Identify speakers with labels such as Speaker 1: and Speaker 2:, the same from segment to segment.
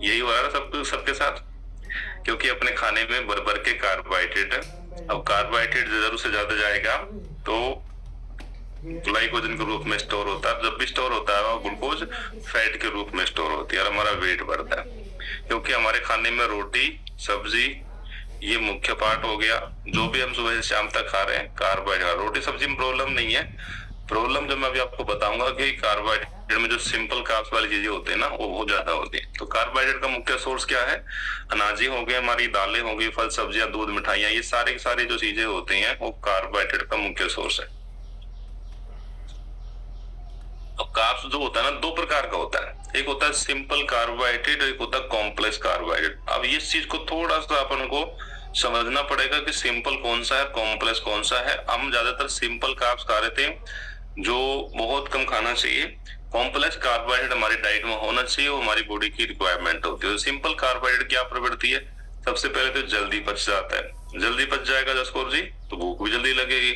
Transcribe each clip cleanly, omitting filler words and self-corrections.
Speaker 1: यही हो रहा है सबके सबके साथ, क्योंकि अपने खाने में भर भर के कार्बोहाइड्रेट है। अब कार्बोहाइड्रेट जरूर से ज्यादा जाएगा तो ग्लाइकोजन के रूप में स्टोर होता है। जब भी स्टोर होता है वो ग्लूकोज फैट के रूप में स्टोर होती है और हमारा वेट बढ़ता है। क्योंकि हमारे खाने में रोटी सब्जी ये मुख्य पार्ट हो गया। जो भी हम सुबह से शाम तक खा रहे हैं कार्बोहाइड्रेट, रोटी सब्जी में प्रॉब्लम नहीं है। प्रॉब्लम जो मैं अभी आपको बताऊंगा कि कार्बोहाइड्रेट में जो सिंपल कार्ब्स वाली चीजें होती है ना वो बहुत ज्यादा होती है। तो कार्बोहाइड्रेट का मुख्य सोर्स क्या है? अनाज हो गए, हमारी दालें हो गई, फल सब्जियां, दूध, मिठाइयां, ये सारी की सारी जो चीजें होती हैं वो कार्बोहाइड्रेट का मुख्य सोर्स है। अब कार्ब्स जो होता है ना दो प्रकार का होता है, एक होता है सिंपल कार्बोहाइड्रेट, एक होता है कॉम्प्लेक्स कार्बोहाइड्रेट। अब इस चीज को थोड़ा सा अपन को समझना पड़ेगा कि सिंपल कौन सा है, कॉम्प्लेक्स कौन सा है। हम ज्यादातर सिंपल कार्ब्स खा रहे थे जो बहुत कम खाना चाहिए। कॉम्प्लेक्स कार्बोहाइड्रेट हमारी डाइट में होना चाहिए, वो हमारी बॉडी की रिक्वायरमेंट होती है। सिंपल कार्बोहाइड्रेट क्या प्रवृत्ति है? सबसे पहले तो जल्दी पच जाता है। जल्दी पच जाएगा जसकोर जी तो भूख भी जल्दी लगेगी,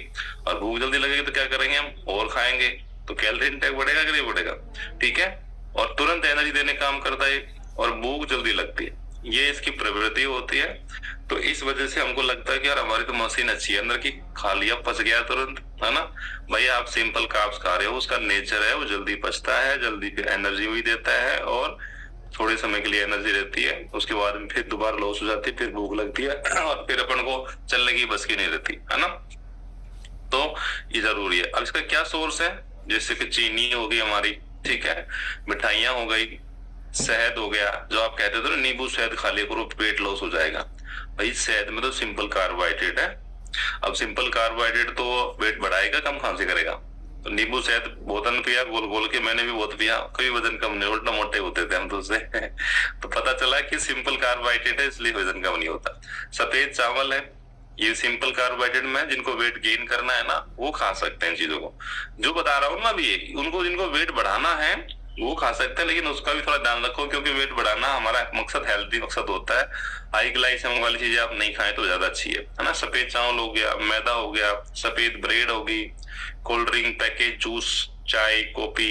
Speaker 1: और भूख जल्दी लगेगी तो क्या करेंगे हम? और खाएंगे, तो कैलोरी इंटेक बढ़ेगा कि नहीं बढ़ेगा? ठीक है। और तुरंत एनर्जी देने काम करता है और भूख जल्दी लगती है, ये इसकी प्रवृत्ति होती है। तो इस वजह से हमको लगता है कि यार हमारी तो मशीन अच्छी है अंदर की, खा लिया पच गया तुरंत, है ना। भैया आप सिंपल कार्ब्स खा रहे हो, उसका नेचर है वो जल्दी पचता है, जल्दी एनर्जी भी देता है और थोड़े समय के लिए एनर्जी रहती है, उसके बाद में फिर दोबारा लॉस हो जाती है, फिर भूख लगती है और फिर अपन को चलने की बस की नहीं रहती, है ना। तो ये जरूरी है। अब इसका क्या सोर्स है? जैसे कि चीनी हो गई हमारी, ठीक है, मिठाइयां हो गई, शहद हो गया। जो आप कहते थे ना नींबू शहद खा लिया करो वेट लॉस हो जाएगा, भाई शहद में तो सिंपल कार्बोहाइड्रेट है। अब सिंपल कार्बोहाइड्रेट तो वेट बढ़ाएगा, कम कहां से करेगा? तो नींबू शहद बोतल पिया गोल गोल के, मैंने भी बहुत पिया, कोई वजन कम नहीं, उल्टा मोटे होते थे हम तो उससे तो पता चला कि सिंपल कार्बोहाइड्रेट है इसलिए वजन कम नहीं होता। सफेद चावल है, ये सिंपल कार्बोहाइड्रेट में जिनको वेट गेन करना है ना वो खा सकते हैं चीजों को। जो बता रहा हूँ ना अभी, उनको जिनको वेट बढ़ाना है वो खा सकते हैं, लेकिन उसका भी थोड़ा ध्यान रखो क्योंकि वेट बढ़ाना हमारा मकसद हेल्दी मकसद होता है। हाई ग्लाइसेमिक वाली चीजें आप नहीं खाएं तो ज्यादा अच्छी है ना। सफेद चावल हो गया, मैदा हो गया, सफेद ब्रेड होगी, कोल्ड ड्रिंक, पैकेज जूस, चाय, कॉफी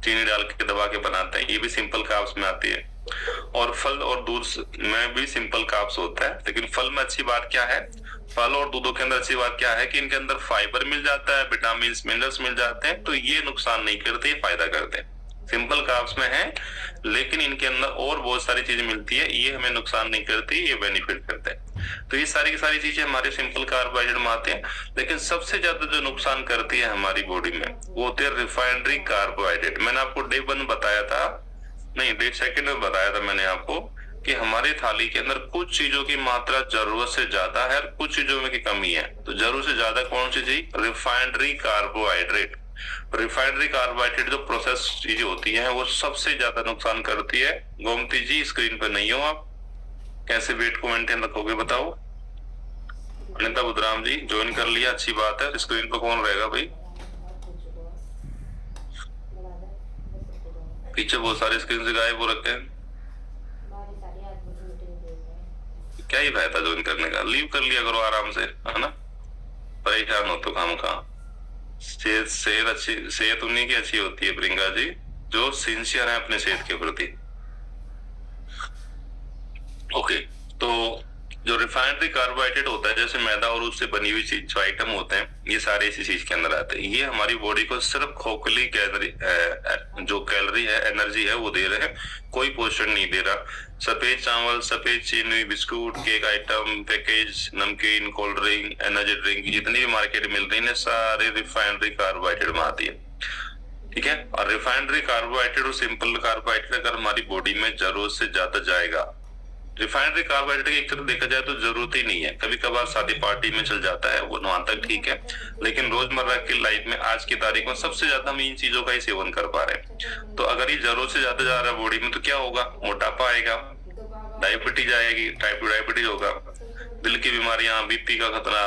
Speaker 1: चीनी डाल के दबा के बनाते हैं, ये भी सिंपल कार्ब्स में आती है। और फल और दूध में भी सिंपल कार्ब्स होता है। लेकिन फल में अच्छी बात क्या है, फल और दूधों के अंदर अच्छी बात क्या है कि इनके अंदर फाइबर मिल जाता है, विटामिन मिनरल्स मिल जाते हैं, तो ये नुकसान नहीं करते, ये फायदा करते हैं। सिंपल कार्ब्स में है लेकिन इनके अंदर और बहुत सारी चीजें मिलती है, ये हमें नुकसान नहीं करती, ये बेनिफिट करते हैं। तो ये सारी की सारी चीजें हमारे सिंपल कार्बोहाइड्रेट में आते हैं। लेकिन सबसे ज्यादा जो नुकसान करती है हमारी बॉडी में वो होते हैं रिफाइनरी कार्बोहाइड्रेट। मैंने आपको डे 1 बताया था, नहीं डे 2 में बताया था मैंने आपको कि हमारे थाली के अंदर कुछ चीजों की मात्रा जरूरत से ज्यादा है और कुछ चीजों में की कमी है। तो जरूरत से ज्यादा कौन सी चीज? Refinery carbohydrate. रिफाइनरी कार्बोहाइड्रेट जो प्रोसेस चीजें होती हैं वो सबसे ज्यादा नुकसान करती है। गोमती जी स्क्रीन पे नहीं हो आप, कैसे वेट को मेंटेन रखोगे बताओ? अनिता बुधराम जी ज्वाइन कर लिया, अच्छी बात है। स्क्रीन पे कौन रहेगा भाई? पीछे बहुत सारे स्क्रीन से गायब हो रखे हैं, क्या ही फायदा ज्वाइन करने का? लीव कर लिया करो आराम से, है ना। परेशान हो तो काम का। सेहत अच्छी, सेहत उन्हीं की अच्छी होती है प्रियंका जी जो सिंसियर है अपने सेहत के प्रति। ओके, तो जो रिफाइनरी कार्बोहाइड्रेट होता है जैसे मैदा और उससे बनी हुई चीज जो आइटम होते हैं ये सारे इसी चीज के अंदर आते हैं। ये हमारी बॉडी को सिर्फ खोखली कैलोरी जो कैलोरी है, एनर्जी है वो दे रहे हैं, कोई पोषण नहीं दे रहा। सफेद चावल, सफेद चीनी, बिस्कुट, केक आइटम, पैकेज, नमकीन, कोल्ड ड्रिंक, एनर्जी ड्रिंक जितनी भी मार्केट में मिल रही है सारे रिफाइनरी कार्बोहाइड्रेट में आती है, ठीक है। और रिफाइनरी कार्बोहाइड्रेट और सिंपल कार्बोहाइड्रेट अगर हमारी बॉडी में जरूरत से ज्यादा जाएगा, रिफाइनरी कार्बोहाइड्रेट एक तरह देखा जाए तो जरूरत ही नहीं है, कभी कभार शादी पार्टी में चल जाता है वो वहां तक ठीक है, लेकिन रोजमर्रा की लाइफ में आज की तारीख में सबसे ज्यादा हम इन चीजों का ही सेवन कर पा रहे हैं। तो अगर ये जरूरत से ज्यादा जा रहा है बॉडी में तो क्या होगा? मोटापा आएगा, डायबिटीज आएगी, टाइप 2 डायबिटीज होगा, दिल की बीमारियां, बीपी का खतरा,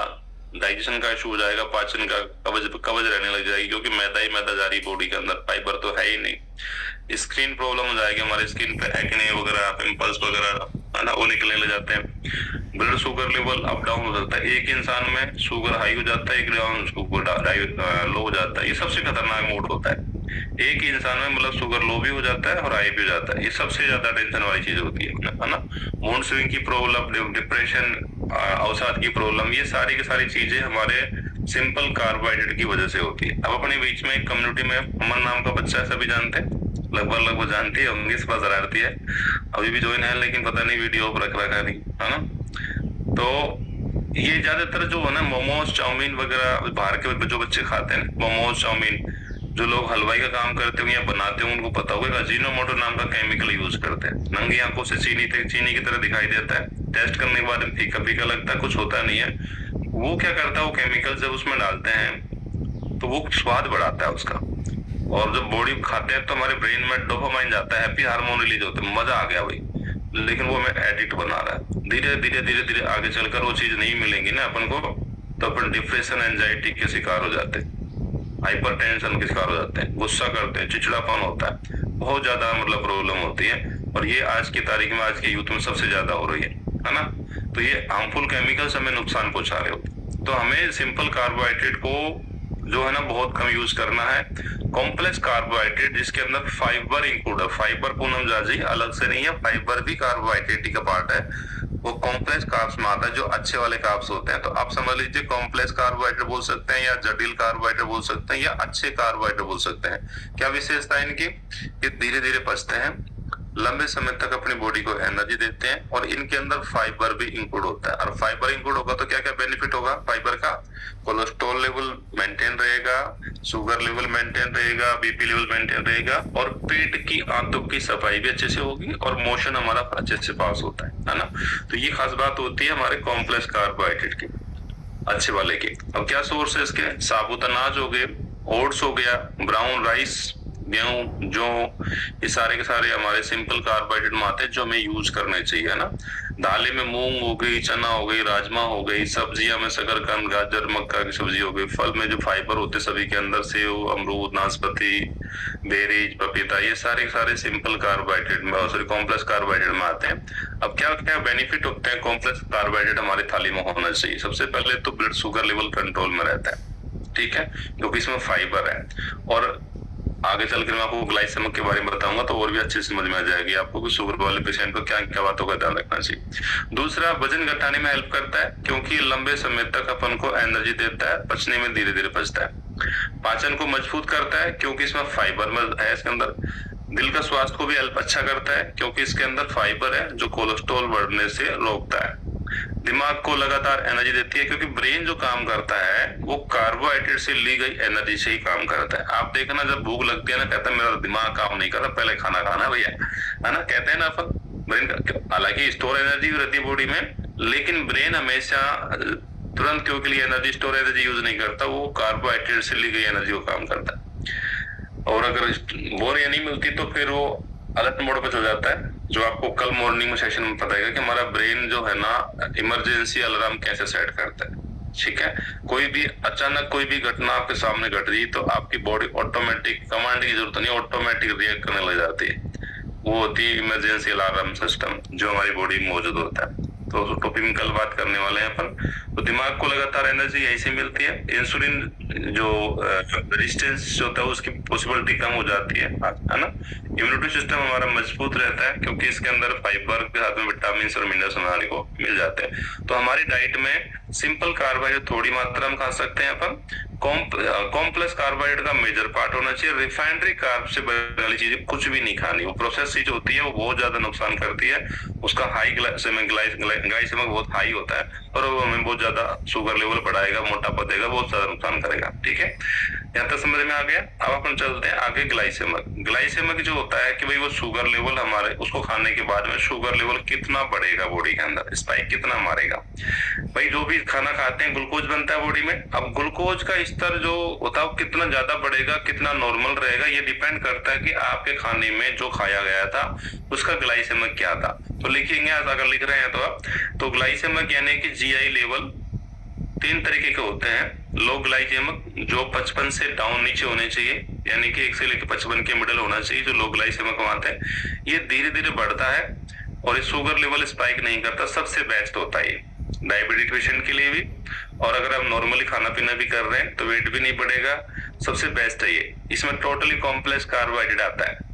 Speaker 1: डाइजेशन का इशू हो जाएगा, पाचन का कब्ज रहने लग जाएगी क्योंकि मैदा ही मैदा जा रही बॉडी के अंदर, फाइबर तो है ही नहीं। स्किन प्रॉब्लम हो जाएगी, हमारे स्किन पे एक्ने वगैरह, पिंपल्स वगैरह है ना वो निकलने लग जाते हैं। Blood sugar level up down हो जाता है, एक इंसान में शुगर हाई हो जाता है, एक डाउन शुगर लो हो जाता है, ये सबसे खतरनाक मोड होता है। एक ही इंसान में मतलब शुगर लो भी हो जाता है और हाई भी हो जाता है। ये सबसे ज्यादा टेंशन वाली चीज होती है ना। मूड स्विंग की प्रॉब्लम, डिप्रेशन, अवसाद की प्रॉब्लम, ये सारी की सारी चीजें हमारे सिंपल कार्बोहाइड्रेट की वजह से होती है। अब अपने बीच में एक कम्युनिटी में अमन नाम का बच्चा है, सभी जानते हैं, लगभग जानती है होंगी, इस पर शरारती है, अभी भी ज्वाइन है लेकिन पता नहीं वीडियो पर रख रखा नहीं, है ना। तो ये ज्यादातर जो है ना मोमोज चाउमीन वगैरह बाहर के जो बच्चे खाते हैं, मोमोज चाउमीन, जो लोग हलवाई का काम करते होंगे या बनाते होंगे उनको पता होगा, अजीनोमोटो नाम का केमिकल यूज करते हैं। नंगी आंखों से चीनी की तरह दिखाई देता है, टेस्ट करने के बाद फीका फीका लगता है, कुछ होता नहीं है। वो क्या करता है, वो केमिकल जब उसमें डालते हैं तो वो स्वाद बढ़ाता है उसका, और जब बॉडी खाते हैं तो हमारे ब्रेन में डोपामाइन जाता है, हैप्पी हार्मोन रिलीज होते हैं, मजा आ गया भाई। लेकिन वो हमें एडिक्ट बना रहा है। धीरे धीरे धीरे धीरे आगे चलकर वो चीज नहीं मिलेंगी ना अपन को, तो अपन डिप्रेशन, एंजाइटी के शिकार हो जाते हैं, हाइपर टेंशन के शिकार हो जाते हैं, गुस्सा करते हैं, चिड़चिड़ापन होता है, बहुत ज्यादा मतलब प्रॉब्लम होती है। और ये आज की तारीख में, आज के यूथ में सबसे ज्यादा हो रही है ना। तो ये हार्मफुल केमिकल्स हमें नुकसान पहुंचा रहे हो। तो हमें सिंपल कार्बोहाइड्रेट को जो है ना बहुत कम यूज करना है। कॉम्प्लेक्स कार्बोहाइड्रेट जिसके अंदर फाइबर इंक्लूड है, फाइबर पूनम जाजी अलग से नहीं है, फाइबर भी कार्बोहाइड्रेट का पार्ट है, वो कॉम्प्लेक्स कार्ब्स में आता है, जो अच्छे वाले कार्ब्स होते हैं। तो आप समझ लीजिए कॉम्प्लेक्स कार्बोहाइड्रेट बोल सकते हैं, या जटिल कार्बोहाइड्रेट बोल सकते हैं, या अच्छे कार्बोहाइड्रेट बोल सकते हैं। क्या विशेषता है इनकी, ये धीरे धीरे पचते हैं, लंबे समय तक अपनी बॉडी को एनर्जी देते हैं, और इनके अंदर फाइबर भी इंक्लूड होता है। और फाइबर इंक्लूड होगा तो क्या क्या बेनिफिट होगा फाइबर का, कोलेस्ट्रॉल लेवल मेंटेन रहेगा, शुगर लेवल मेंटेन रहेगा, बीपी लेवल मेंटेन रहेगा, और पेट की आंतों की सफाई भी अच्छे से होगी, और मोशन हमारा अच्छे से पास होता है ना। तो ये खास बात होती है हमारे कॉम्प्लेक्स कार्बोहाइड्रेट की, अच्छे वाले की। अब क्या सोर्स है इसके, साबुत अनाज हो गए, ओट्स हो गया, ब्राउन राइस, गेहूं, जौ, ये सारे के सारे हमारे सिंपल कार्बोहाइड्रेट में आते हैं, जो हमें यूज करने चाहिए, है ना। दालें में मूंग हो गई, चना हो गई, राजमा हो गई, सब्जियां में शकरकंद, गाजर, मक्का की सब्जी हो गई, फल में जो फाइबर होते सभी के अंदर, सेव, अमरूद, नाशपाती, बेरीज, पपीता, ये सारे सारे सिंपल कार्बोहाइड्रेट में, सॉरी कॉम्प्लेक्स कार्बोहाइड्रेट में आते हैं। अब क्या क्या बेनिफिट होते हैं कॉम्प्लेक्स कार्बोहाइड्रेट हमारी थाली में होना चाहिए। सबसे पहले तो ब्लड शुगर लेवल कंट्रोल में रहता है, ठीक है, क्योंकि इसमें फाइबर है। और आगे चलकर मैं आपको ग्लाइसेमिक के बारे में बताऊंगा तो और भी अच्छे से समझ में आ जाएगी आपको कि शुगर वाले पेशेंट को क्या क्या बातों का ध्यान रखना चाहिए। दूसरा, वजन घटाने में हेल्प करता है, क्योंकि लंबे समय तक अपन को एनर्जी देता है, पचने में धीरे धीरे पचता है। पाचन को मजबूत करता है, क्योंकि इसमें फाइबर है इसके अंदर। दिल का स्वास्थ्य को भी हेल्प अच्छा करता है, क्योंकि इसके अंदर फाइबर है जो कोलेस्ट्रॉल बढ़ने से रोकता है। दिमाग को लगातार एनर्जी देती है, क्योंकि ब्रेन जो काम करता है वो कार्बोहाइड्रेट से ली गई एनर्जी से ही काम करता है। आप देखना जब भूख लगती है ना, कहता है मेरा दिमाग काम नहीं कर रहा, पहले खाना खाना भैया, है ना, कहते हैं ना अपन। ब्रेन हालांकि स्टोर एनर्जी रहती है बॉडी में, लेकिन ब्रेन हमेशा तुरंत क्यों के लिए एनर्जी स्टोर एनर्जी यूज नहीं करता, वो कार्बोहाइड्रेट से ली गई एनर्जी को काम करता है। और अगर वो नहीं मिलती तो फिर वो अलर्ट मोड पे चल जाता है, जो आपको कल मॉर्निंग में सेशन में बताएगा कि हमारा ब्रेन जो है ना इमरजेंसी अलार्म कैसे सेट करता है, ठीक है। कोई भी अचानक कोई भी घटना आपके सामने घट रही तो आपकी बॉडी ऑटोमेटिक, कमांड की जरूरत नहीं, ऑटोमेटिक रिएक्ट करने लग जाती है। वो होती है इमरजेंसी अलार्म सिस्टम, जो हमारी बॉडी में मौजूद होता है। तो उस टॉपिक में कल बात करने वाले हैं अपन। तो दिमाग को लगातार एनर्जी यहीं से मिलती है। इंसुलिन जो रेजिस्टेंस जो होता है उसकी पॉसिबिलिटी कम हो जाती है ना। इम्यूनिटी सिस्टम हमारा मजबूत रहता है, क्योंकि इसके अंदर फाइबर के साथ में विटामिन और मिनरल्स हमारे को मिल जाते हैं। तो हमारी डाइट में सिंपल कार्बोहाइड्रेट थोड़ी मात्रा में खा सकते हैं अपन। कॉम्प्लेक्स कार्बोहाइड्रेट का मेजर पार्ट होना चाहिए। रिफाइनरी कार्ब से बनने वाली चीजें कुछ भी नहीं खानी। वो प्रोसेस चीज होती है, वो बहुत ज्यादा नुकसान करती है। उसका हाई ग्लाइसेमिक बहुत हाई होता है, और वो हमें बहुत ज्यादा शुगर लेवल बढ़ाएगा, मोटापा देगा, बहुत ज्यादा नुकसान करेगा, ठीक है। यहाँ तक समझ में आ गया। अब अपन चलते हैं आगे ग्लाइसेमिक। ग्लाइसेमिक जो होता है कि भाई वो शुगर लेवल हमारे, उसको खाने के बाद में शुगर लेवल कितना बढ़ेगा बॉडी के अंदर, स्पाइक कितना मारेगा। भाई जो भी खाना खाते हैं ग्लूकोज बनता है बॉडी में। अब ग्लूकोज का स्तर जो होता है वो कितना ज्यादा बढ़ेगा, कितना नॉर्मल रहेगा, ये डिपेंड करता है कि आपके खाने में जो खाया गया था उसका ग्लाइसेमिक क्या था। तो लिखेंगे, अगर लिख रहे हैं तो आप, तो ग्लाइसेमिक यानी कि जीआई लेवल 3 तरीके के होते हैं। लो ग्लाइसेमिक जो 55 से डाउन नीचे होने चाहिए, यानी कि 1 से लेकर 55 के मिडिल होना चाहिए, जो लो ग्लाइसेमिक आते हैं। ये धीरे धीरे बढ़ता है और ये शुगर लेवल स्पाइक नहीं करता, सबसे बेस्ट होता है ये डायबिटिक पेशेंट के लिए भी। और अगर आप नॉर्मली खाना पीना भी कर रहे हैं तो वेट भी नहीं बढ़ेगा, सबसे बेस्ट है ये, इसमें टोटली कॉम्प्लेक्स कार्बोहाइड्रेट आता है।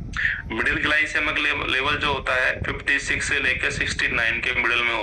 Speaker 1: मिडिल ग्लाइसेमिक लेवल जो होता है 56 से लेकर 69 के मिडिल में